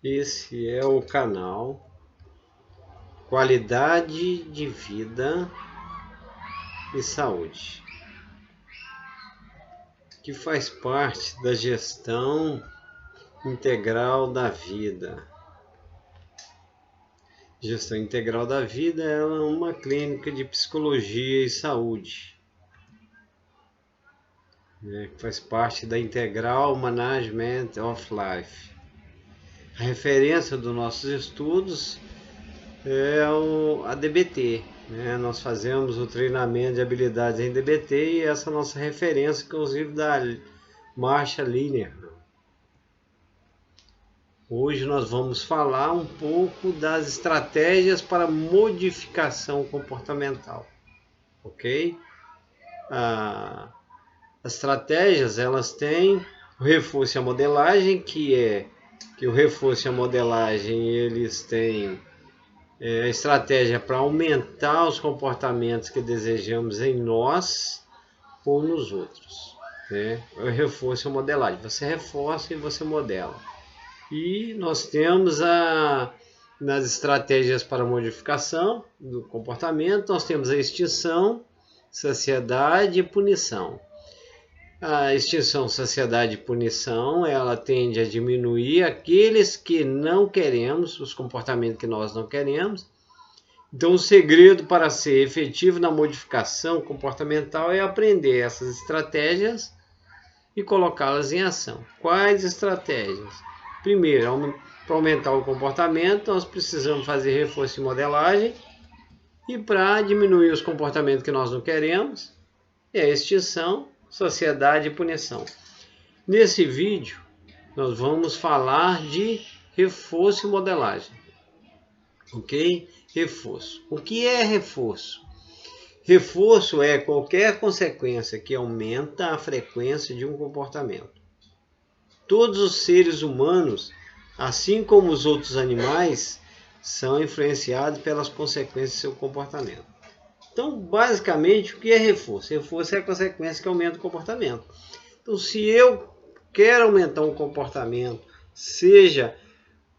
Esse é o canal Qualidade de Vida e Saúde, que faz parte da gestão integral da vida. Gestão integral da vida é uma clínica de psicologia e saúde, que faz parte da Integral Management of Life. A referência dos nossos estudos é a DBT. Nós fazemos o treinamento de habilidades em DBT e essa é a nossa referência, inclusive da Marsha Linehan. Hoje nós vamos falar um pouco das estratégias para modificação comportamental, ok? As estratégias, elas têm o reforço e a modelagem, que o reforço e a modelagem, eles têm a estratégia para aumentar os comportamentos que desejamos em nós ou nos outros, O reforço e a modelagem, você reforça e você modela. E nós temos nas estratégias para modificação do comportamento, nós temos a extinção, saciedade e punição. A extinção, saciedade e punição, ela tende a diminuir aqueles que não queremos, os comportamentos que nós não queremos. Então, o segredo para ser efetivo na modificação comportamental é aprender essas estratégias e colocá-las em ação. Quais estratégias? Primeiro, para aumentar o comportamento, nós precisamos fazer reforço e modelagem. E para diminuir os comportamentos que nós não queremos, é a extinção, saciedade e punição. Nesse vídeo, nós vamos falar de reforço e modelagem. Ok? Reforço. O que é reforço? Reforço é qualquer consequência que aumenta a frequência de um comportamento. Todos os seres humanos, assim como os outros animais, são influenciados pelas consequências do seu comportamento. Então, basicamente, o que é reforço? Reforço é a consequência que aumenta o comportamento. Então, se eu quero aumentar um comportamento, seja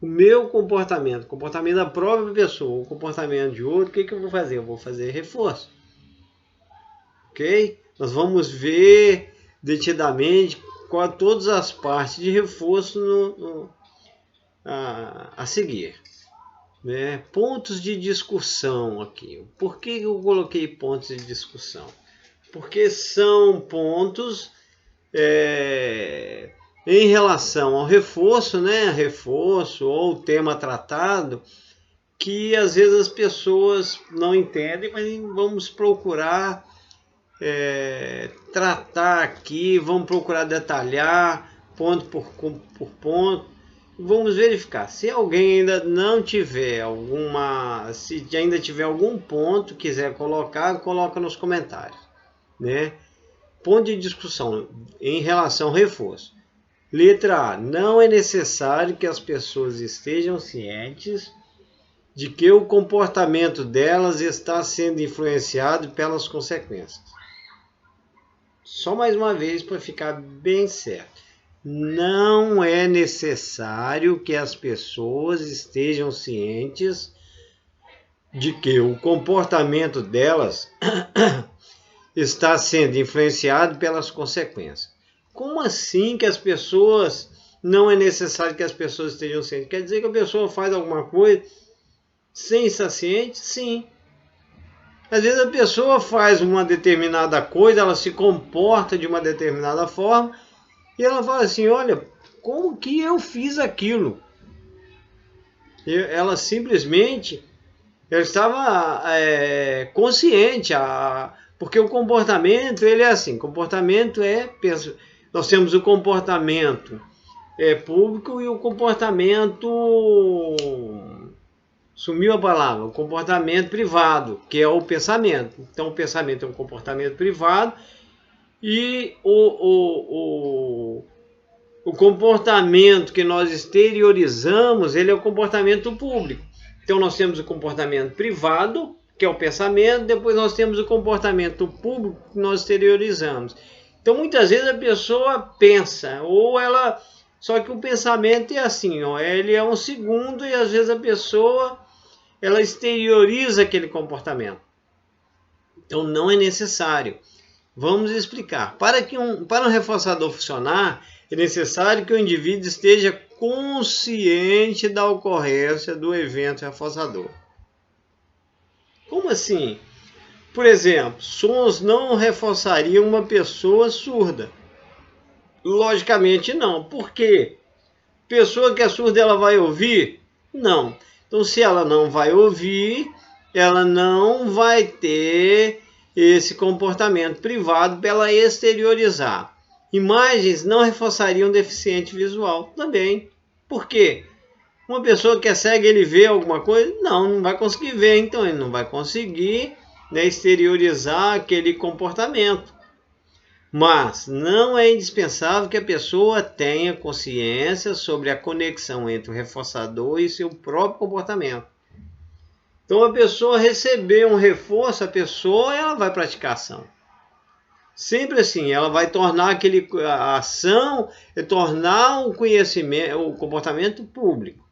o meu comportamento, o comportamento da própria pessoa, o comportamento de outro, o que eu vou fazer? Eu vou fazer reforço. Ok? Nós vamos ver detidamente todas as partes de reforço a seguir. Pontos de discussão aqui. Por que eu coloquei pontos de discussão? Porque são pontos em relação ao reforço, reforço ou tema tratado, que às vezes as pessoas não entendem, mas vamos procurar tratar aqui, vamos procurar detalhar ponto por ponto. Vamos verificar. Se alguém ainda não tiver se ainda tiver algum ponto quiser colocar, coloca nos comentários, Ponto de discussão em relação ao reforço. Letra A. Não é necessário que as pessoas estejam cientes de que o comportamento delas está sendo influenciado pelas consequências. Só mais uma vez para ficar bem certo. Não é necessário que as pessoas estejam cientes de que o comportamento delas está sendo influenciado pelas consequências. Como assim que as pessoas... Não é necessário que as pessoas estejam cientes? Quer dizer que a pessoa faz alguma coisa sem estar ciente? Sim. Às vezes a pessoa faz uma determinada coisa, ela se comporta de uma determinada forma, e ela fala assim, olha, como que eu fiz aquilo? Ela simplesmente estava consciente, porque o comportamento, ele é assim, comportamento nós temos o comportamento público e o comportamento, sumiu a palavra, o comportamento privado, que é o pensamento. Então o pensamento é um comportamento privado, e o comportamento que nós exteriorizamos, ele é o comportamento público. Então nós temos o comportamento privado, que é o pensamento, depois nós temos o comportamento público que nós exteriorizamos. Então muitas vezes a pessoa pensa, ou ela Só que o pensamento é assim, ó, ele é um segundo e às vezes a pessoa ela exterioriza aquele comportamento. Então não é necessário. Vamos explicar. Para um reforçador funcionar, é necessário que o indivíduo esteja consciente da ocorrência do evento reforçador. Como assim? Por exemplo, sons não reforçariam uma pessoa surda. Logicamente não. Por quê? Pessoa que é surda, ela vai ouvir? Não. Então, se ela não vai ouvir, ela não vai ter esse comportamento privado para ela exteriorizar. Imagens não reforçariam deficiente visual também. Por quê? Uma pessoa que é cega, ele vê alguma coisa? Não vai conseguir ver, então ele não vai conseguir, né, exteriorizar aquele comportamento. Mas não é indispensável que a pessoa tenha consciência sobre a conexão entre o reforçador e seu próprio comportamento. Então, a pessoa receber um reforço, ela vai praticar ação. Sempre assim, ela vai tornar a ação, tornar o conhecimento, o comportamento público.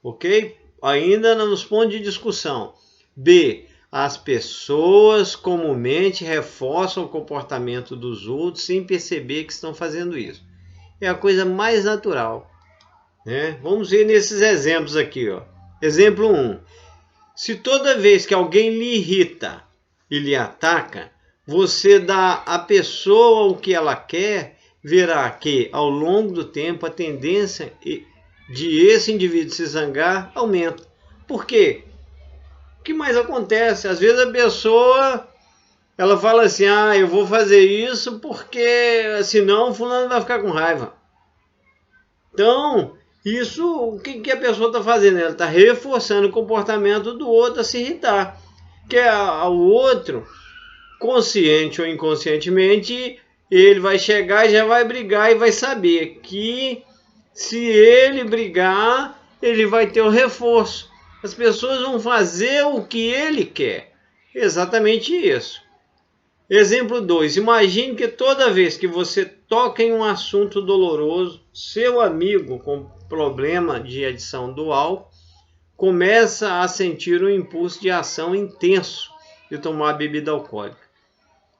Ok? Ainda nos pontos de discussão. B. As pessoas comumente reforçam o comportamento dos outros sem perceber que estão fazendo isso. É a coisa mais natural, né? Vamos ver nesses exemplos aqui, ó. Exemplo 1. Se toda vez que alguém lhe irrita e lhe ataca, você dá à pessoa o que ela quer, verá que, ao longo do tempo, a tendência de esse indivíduo se zangar aumenta. Por quê? O que mais acontece? Às vezes a pessoa ela fala assim, eu vou fazer isso porque senão o fulano vai ficar com raiva. Então, isso, o que a pessoa está fazendo? Ela está reforçando o comportamento do outro a se irritar. Que ao outro, consciente ou inconscientemente, ele vai chegar e já vai brigar e vai saber que se ele brigar, ele vai ter o reforço. As pessoas vão fazer o que ele quer. Exatamente isso. Exemplo 2. Imagine que toda vez que você toca em um assunto doloroso, seu amigo com problema de adição do álcool começa a sentir um impulso de ação intenso de tomar bebida alcoólica.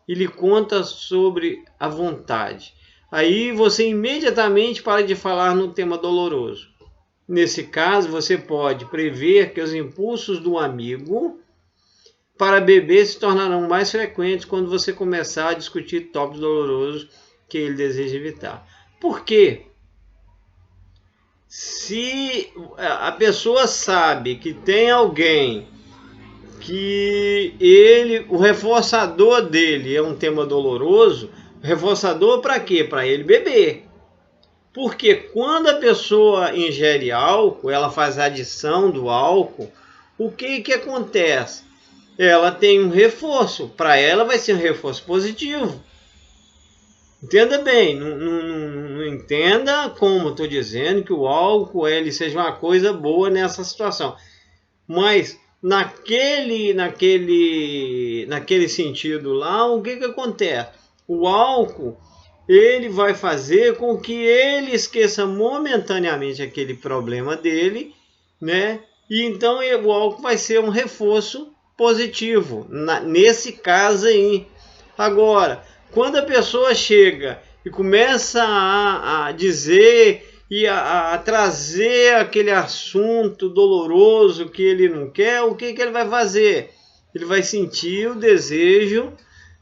E lhe conta sobre a vontade. Aí você imediatamente para de falar no tema doloroso. Nesse caso, você pode prever que os impulsos do amigo para beber se tornarão mais frequentes quando você começar a discutir tópicos dolorosos que ele deseja evitar. Por quê? Se a pessoa sabe que tem alguém que o reforçador dele é um tema doloroso, reforçador para quê? Para ele beber. Porque quando a pessoa ingere álcool, ela faz a adição do álcool, o que acontece? Ela tem um reforço, para ela vai ser um reforço positivo. Entenda bem, não entenda como estou dizendo que o álcool ele seja uma coisa boa nessa situação. Mas naquele sentido lá, o que acontece? O álcool ele vai fazer com que ele esqueça momentaneamente aquele problema dele, né? E então o álcool vai ser um reforço positivo, nesse caso aí. Agora, quando a pessoa chega e começa a dizer e a trazer aquele assunto doloroso que ele não quer, o que ele vai fazer? Ele vai sentir o desejo,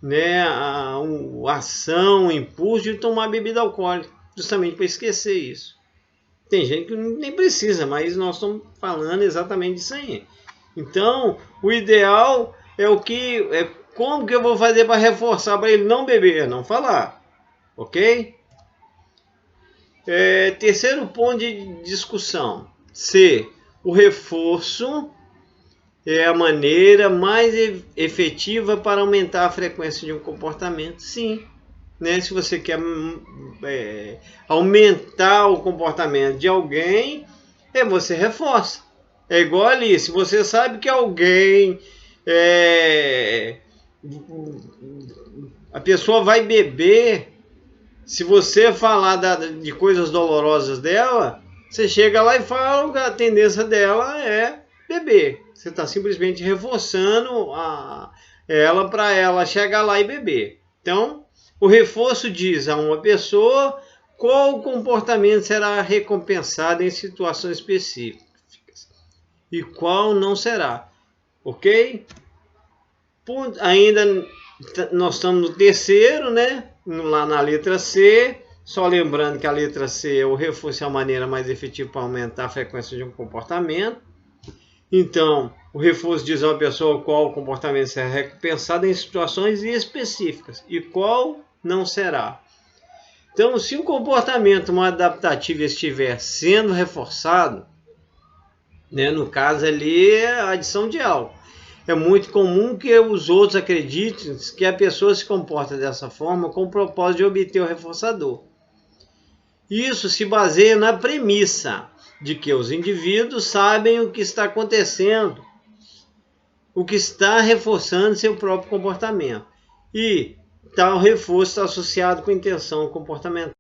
né, a ação, o impulso de tomar bebida alcoólica, justamente para esquecer isso. Tem gente que nem precisa, mas nós estamos falando exatamente disso aí. Então, o ideal é como que eu vou fazer para reforçar para ele não beber, não falar, ok? Terceiro ponto de discussão. C. O reforço é a maneira mais efetiva para aumentar a frequência de um comportamento? Sim. Né? Se você quer aumentar o comportamento de alguém, você reforça. É igual ali, se você sabe que alguém, a pessoa vai beber, Se você falar de coisas dolorosas dela, você chega lá e fala que a tendência dela é beber. Você está simplesmente reforçando ela para ela chegar lá e beber. Então, o reforço diz a uma pessoa qual comportamento será recompensado em situações específicas e qual não será. Ok? Ainda nós estamos no terceiro, né? Lá na letra C. Só lembrando que a letra C é o reforço é a maneira mais efetiva para aumentar a frequência de um comportamento. Então, o reforço diz a uma pessoa qual comportamento será recompensado em situações específicas e qual não será. Então, se o comportamento adaptativo estiver sendo reforçado, né, no caso ali é a adição de algo. É muito comum que os outros acreditem que a pessoa se comporta dessa forma com o propósito de obter o reforçador. Isso se baseia na premissa de que os indivíduos sabem o que está acontecendo, o que está reforçando seu próprio comportamento. E tal reforço está associado com intenção comportamental.